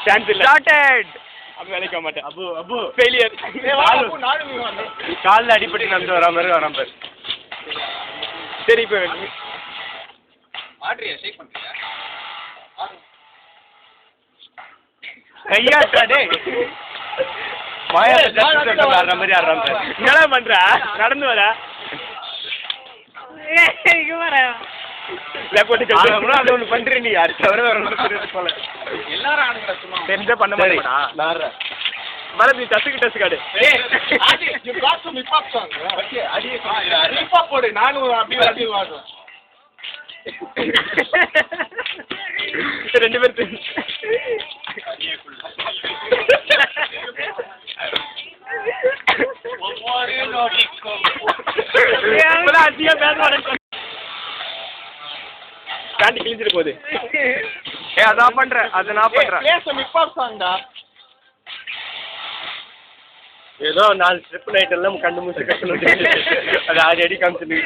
Chance இல்ல. Started. அப்ப வேலைக்கு வர மாட்டேன். அபு அபு ஃபெயிலியர். கால்ல அடிபட்டு நடந்து வர மாதிரி வராம பாரு. சரி இப்போ ஆட்ரியா ஷேக் பண்றியா? கையாட்டா டேய். மாயா ஜஸ்ட் ஆடுற மாதிரி ஆடுறான் பாரு. என்னடா பண்ற? நடந்து வர. இங்க வர. லேப்போட்டு கல்ல அது ஒன்னு பண்றீ நீ. அடுத்த வர வரணும் போல. எல்லாரும் ஆடுங்கடா சும்மா. தெரிஞ்சா பண்ண மாட்டேடா. நாறா. மறந்து டஸ்க்கு காடு. ஏய் ஆடி you got to hip hop song. Okay அடி ஹிப் ஹாப் போடு. நானும் அப்படியே வாடுறேன். ரெண்டு பேரும் ஒவ்வொரு நொடிக்கும் அதிகமா பேச மாட்டேன். பேண்ட் கிழிஞ்சிட்டு போகுது. அதான் பண்றேன். அதை நான் பண்றேன். ஹிப் ஹாப் சாங்டா. ஏதோ 4 ஸ்டெப் நைட் எல்லாம் கண்டு மூச்சு கட்டணும். அது 6 அடி காமிச்சு.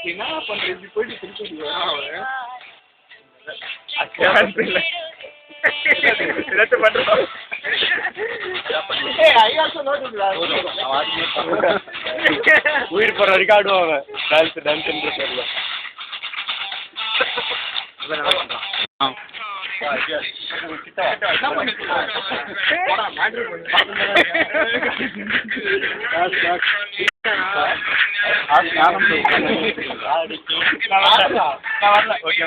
என்ன பண்றது? போயிட்டு திருப்பி அவன் உயிர் போற வரைக்கும் ஆடுவாங்க. டான்ஸ் டான்ஸ்ன்ற பேர்ல. ஓகே